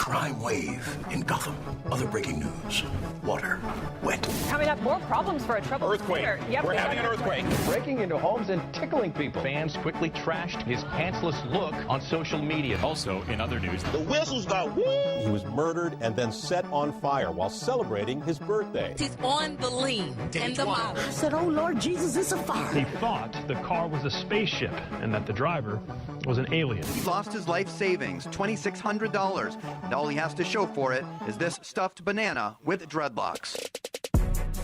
crime wave in Gotham. Other breaking news. Water. Wet. Coming up, more problems for a troubled earthquake. Yep, We're having an earthquake. Breaking into homes and tickling people. Fans quickly trashed his pantsless look on social media. Also, in other news, The whistles go woo! He was murdered and then set on fire while celebrating his birthday. He's on the lean and the model. I said, oh, Lord Jesus, it's a fire. he thought the car was a spaceship and that the driver was an alien. He lost his life savings, $2,600, and all he has to show for it is this stuffed banana with dreadlocks.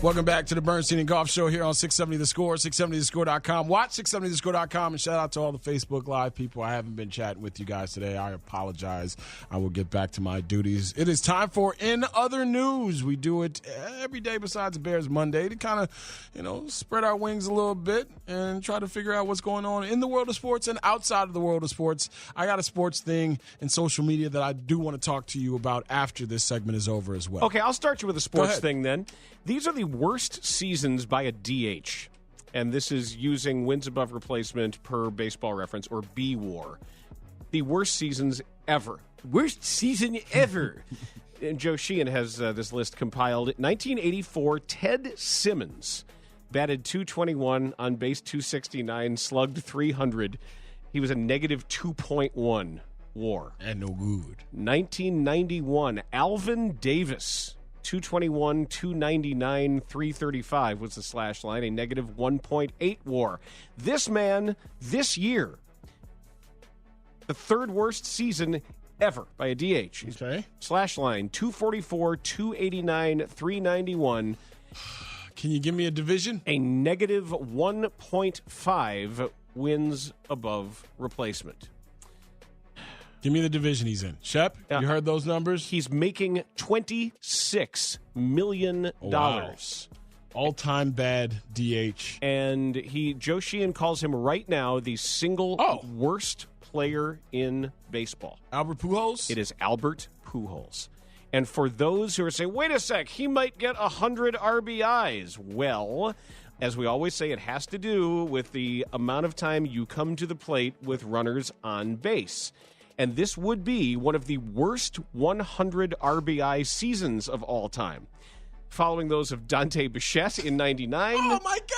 Welcome back to the Bernstein and Goff Show here on 670 The Score, 670thescore.com. Watch 670thescore.com, and shout out to all the Facebook Live people. I haven't been chatting with you guys today. I apologize. I will get back to my duties. It is time for In Other News. We do it every day besides Bears Monday to kind of, spread our wings a little bit and try to figure out what's going on in the world of sports and outside of the world of sports. I got a sports thing in social media that I do want to talk to you about after this segment is over as well. Okay, I'll start you with a sports thing then. These are the worst seasons by a DH, and this is using wins above replacement per Baseball Reference, or B-WAR. The worst seasons ever. Worst season ever. And Joe Sheehan has this list compiled. 1984, Ted Simmons batted .221, on base .269, slugged .300. He was a negative 2.1 WAR. And no good. 1991, Alvin Davis. .221, .299, .335 was the slash line, a negative 1.8 WAR. This man, this year, the third worst season ever by a DH. Okay. Slash line, .244, .289, .391. Can you give me a division? A negative 1.5 wins above replacement. Give me the division he's in. Shep, you heard those numbers? He's making $26 million. Wow. All-time bad DH. And Joe Sheehan calls him right now the single worst player in baseball. Albert Pujols? It is Albert Pujols. And for those who are saying, wait a sec, he might get 100 RBIs. Well, as we always say, it has to do with the amount of time you come to the plate with runners on base. And this would be one of the worst 100 RBI seasons of all time, following those of Dante Bichette in 99. Oh, my guy!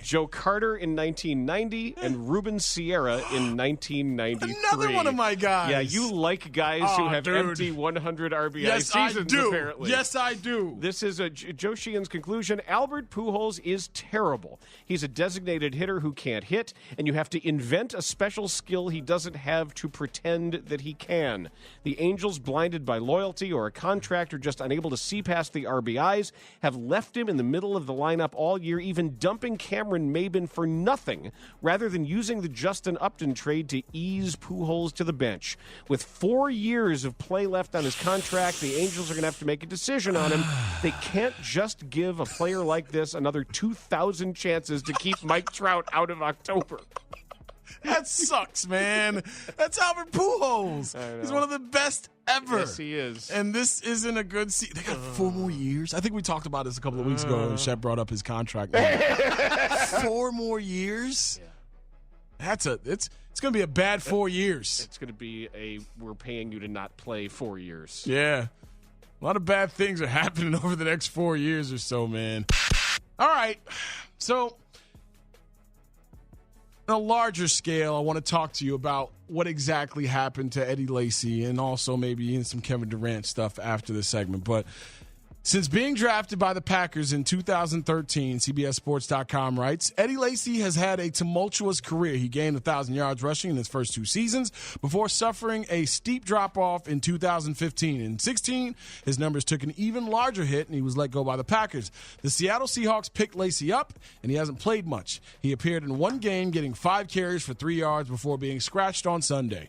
Joe Carter in 1990, and Ruben Sierra in 1993. Another one of my guys. Yeah, you like guys who have empty 100 RBI seasons, apparently. Yes, I do. This is Joe Sheehan's conclusion. Albert Pujols is terrible. He's a designated hitter who can't hit, and you have to invent a special skill he doesn't have to pretend that he can. The Angels, blinded by loyalty or a contract or just unable to see past the RBIs, have left him in the middle of the lineup all year, even dumping Cameron Maybin for nothing, rather than using the Justin Upton trade to ease Pujols to the bench. With 4 years of play left on his contract, the Angels are going to have to make a decision on him. They can't just give a player like this another 2,000 chances to keep Mike Trout out of October. That sucks, man. That's Albert Pujols. He's one of the best ever. Yes, he is. And this isn't a good season. They got 4 more years. I think we talked about this a couple of weeks ago when Shep brought up his contract. 4 more years? Yeah. It's going to be a bad 4 years. It's going to be we're paying you to not play 4 years. Yeah. A lot of bad things are happening over the next 4 years or so, man. All right. So, on a larger scale, I want to talk to you about what exactly happened to Eddie Lacy and also maybe in some Kevin Durant stuff after this segment. But since being drafted by the Packers in 2013, CBSSports.com writes, Eddie Lacy has had a tumultuous career. He gained 1,000 yards rushing in his first 2 seasons before suffering a steep drop-off in 2015. In 16, his numbers took an even larger hit, and he was let go by the Packers. The Seattle Seahawks picked Lacy up, and he hasn't played much. He appeared in 1 game, getting 5 carries for 3 yards before being scratched on Sunday.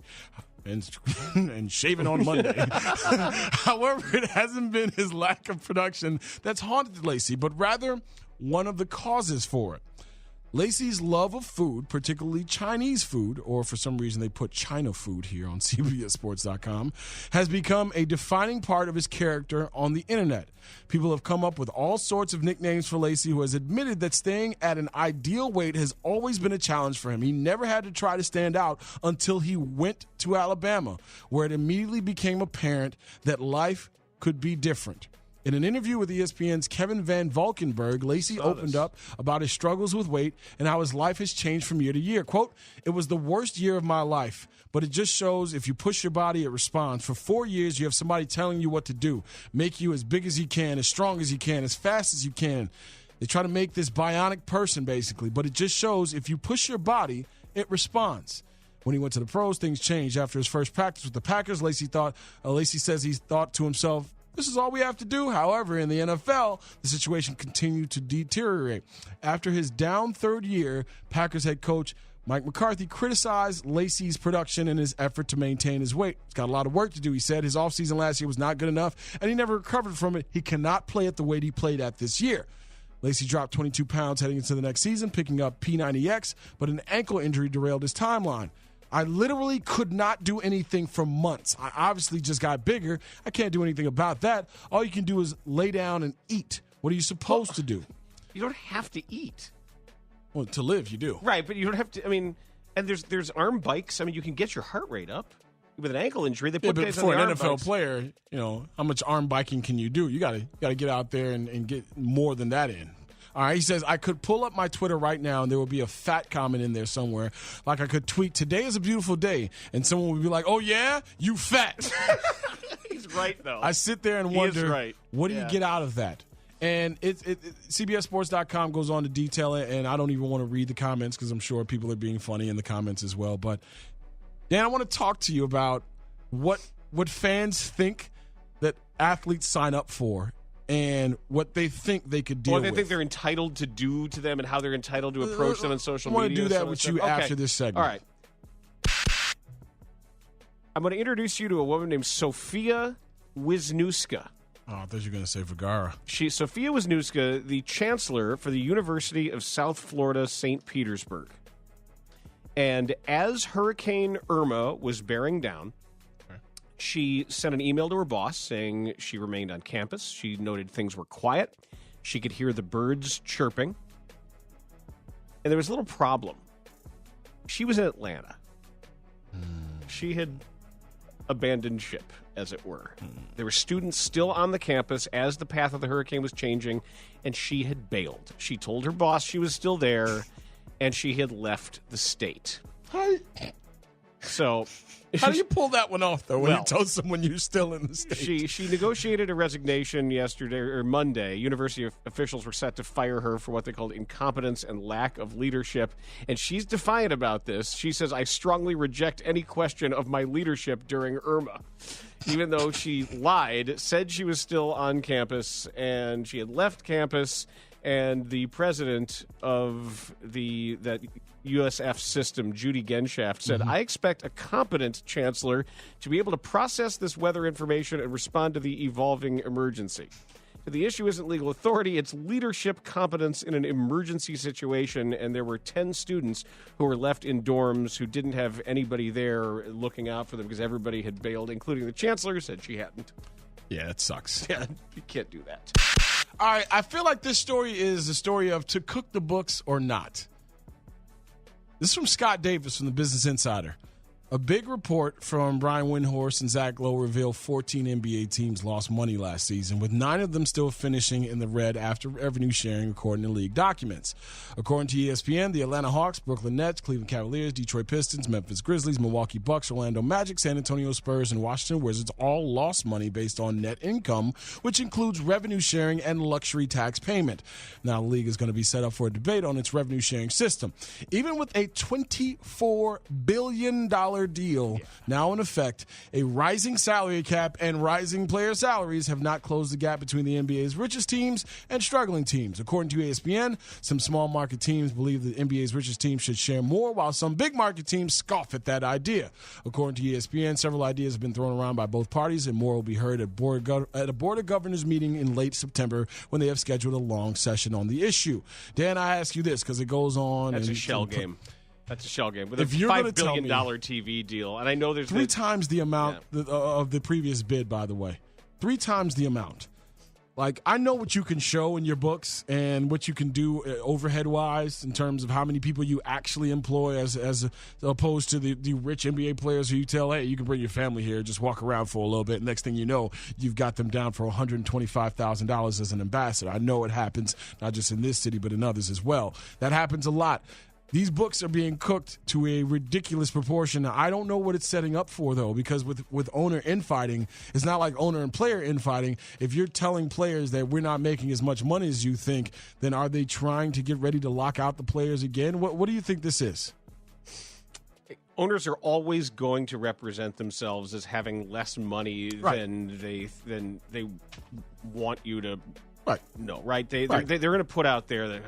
And shaving on Monday. However, it hasn't been his lack of production that's haunted Lacy, but rather one of the causes for it. Lacy's love of food, particularly Chinese food, or for some reason they put China food here on CBSSports.com, has become a defining part of his character on the internet. People have come up with all sorts of nicknames for Lacy, who has admitted that staying at an ideal weight has always been a challenge for him. He never had to try to stand out until he went to Alabama, where it immediately became apparent that life could be different. In an interview with ESPN's Kevin Van Valkenburg, Lacy opened up about his struggles with weight and how his life has changed from year to year. Quote, "It was the worst year of my life, but it just shows if you push your body, it responds. For 4 years, you have somebody telling you what to do. Make you as big as you can, as strong as you can, as fast as you can. They try to make this bionic person, basically, but it just shows if you push your body, it responds." When he went to the pros, things changed. After his first practice with the Packers, Lacy says he thought to himself, this is all we have to do. However, in the NFL, the situation continued to deteriorate. After his down third year, Packers head coach Mike McCarthy criticized Lacy's production in his effort to maintain his weight. He's got a lot of work to do, he said. His offseason last year was not good enough, and he never recovered from it. He cannot play at the weight he played at this year. Lacy dropped 22 pounds heading into the next season, picking up P90X, but an ankle injury derailed his timeline. I literally could not do anything for months. I obviously just got bigger. I can't do anything about that. All you can do is lay down and eat. What are you supposed to do? You don't have to eat. Well, to live, you do. Right, but you don't have to. I mean, and there's arm bikes. I mean, you can get your heart rate up with an ankle injury. They put guys on the arm bikes. For an NFL player, how much arm biking can you do? You got to get out there and get more than that in. All right, he says, I could pull up my Twitter right now, and there will be a fat comment in there somewhere. Like I could tweet, today is a beautiful day, and someone would be like, oh, yeah? You fat. He's right, though. I sit there and wonder, what do you get out of that? And CBSSports.com goes on to detail it, and I don't even want to read the comments because I'm sure people are being funny in the comments as well. But, Dan, I want to talk to you about what fans think that athletes sign up for and what they think they could deal with. What they think they're entitled to do to them and how they're entitled to approach them on social media. I want to do that with you after this segment. All right. I'm going to introduce you to a woman named Sophia Wisniewski. Oh, I thought you were going to say Vergara. Sophia Wisniewski, the chancellor for the University of South Florida, St. Petersburg. And as Hurricane Irma was bearing down, she sent an email to her boss saying she remained on campus. She noted things were quiet. She could hear the birds chirping. And there was a little problem. She was in Atlanta. She had abandoned ship, as it were. There were students still on the campus as the path of the hurricane was changing, and she had bailed. She told her boss she was still there, and she had left the state. So, how do you pull that one off, though, when you tell someone you're still in the state? She negotiated a resignation yesterday or Monday. University officials were set to fire her for what they called incompetence and lack of leadership. And she's defiant about this. She says, I strongly reject any question of my leadership during Irma. Even though she lied, said she was still on campus, and she had left campus, and the president of that USF system, Judy Genshaft, said, I expect a competent chancellor to be able to process this weather information and respond to the evolving emergency. The issue isn't legal authority, it's leadership competence in an emergency situation, and there were 10 students who were left in dorms who didn't have anybody there looking out for them because everybody had bailed, including the chancellor, said she hadn't. Yeah, it sucks. Yeah, you can't do that. All right, I feel like this story is the story of to cook the books or not. This is from Scott Davis from the Business Insider. A big report from Brian Windhorst and Zach Lowe revealed 14 NBA teams lost money last season, with 9 of them still finishing in the red after revenue sharing, according to league documents. According to ESPN, the Atlanta Hawks, Brooklyn Nets, Cleveland Cavaliers, Detroit Pistons, Memphis Grizzlies, Milwaukee Bucks, Orlando Magic, San Antonio Spurs, and Washington Wizards all lost money based on net income, which includes revenue sharing and luxury tax payment. Now, the league is going to be set up for a debate on its revenue sharing system. Even with a $24 billion deal now in effect, a rising salary cap and rising player salaries have not closed the gap between the NBA's richest teams and struggling teams. According to ESPN, some small market teams believe the NBA's richest teams should share more, while some big market teams scoff at that idea. According to ESPN, several ideas have been thrown around by both parties, and more will be heard at a Board of Governors meeting in late September when they have scheduled a long session on the issue. Dan, I ask you this because it goes on. That's a shell game. That's a shell game with if a you're $5 billion TV deal, and I know there's three times the amount of the previous bid. By the way, 3 times the amount. Like, I know what you can show in your books and what you can do overhead wise in terms of how many people you actually employ, as opposed to the rich NBA players who you tell, hey, you can bring your family here, just walk around for a little bit. Next thing you know, you've got them down for $125,000 as an ambassador. I know it happens not just in this city but in others as well. That happens a lot. These books are being cooked to a ridiculous proportion. Now, I don't know what it's setting up for, though, because with owner infighting, it's not like owner and player infighting. If you're telling players that we're not making as much money as you think, then are they trying to get ready to lock out the players again? What do you think this is? Owners are always going to represent themselves as having less money than they want you to know, right? They're going to put out there that,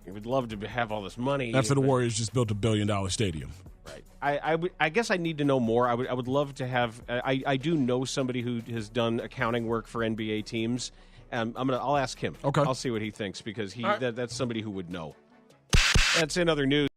we would love to have all this money. After the Warriors just built $1 billion stadium. Right. I guess I need to know more. I would love to have. I do know somebody who has done accounting work for NBA teams. I'll ask him. Okay. I'll see what he thinks because that's somebody who would know. That's in other news.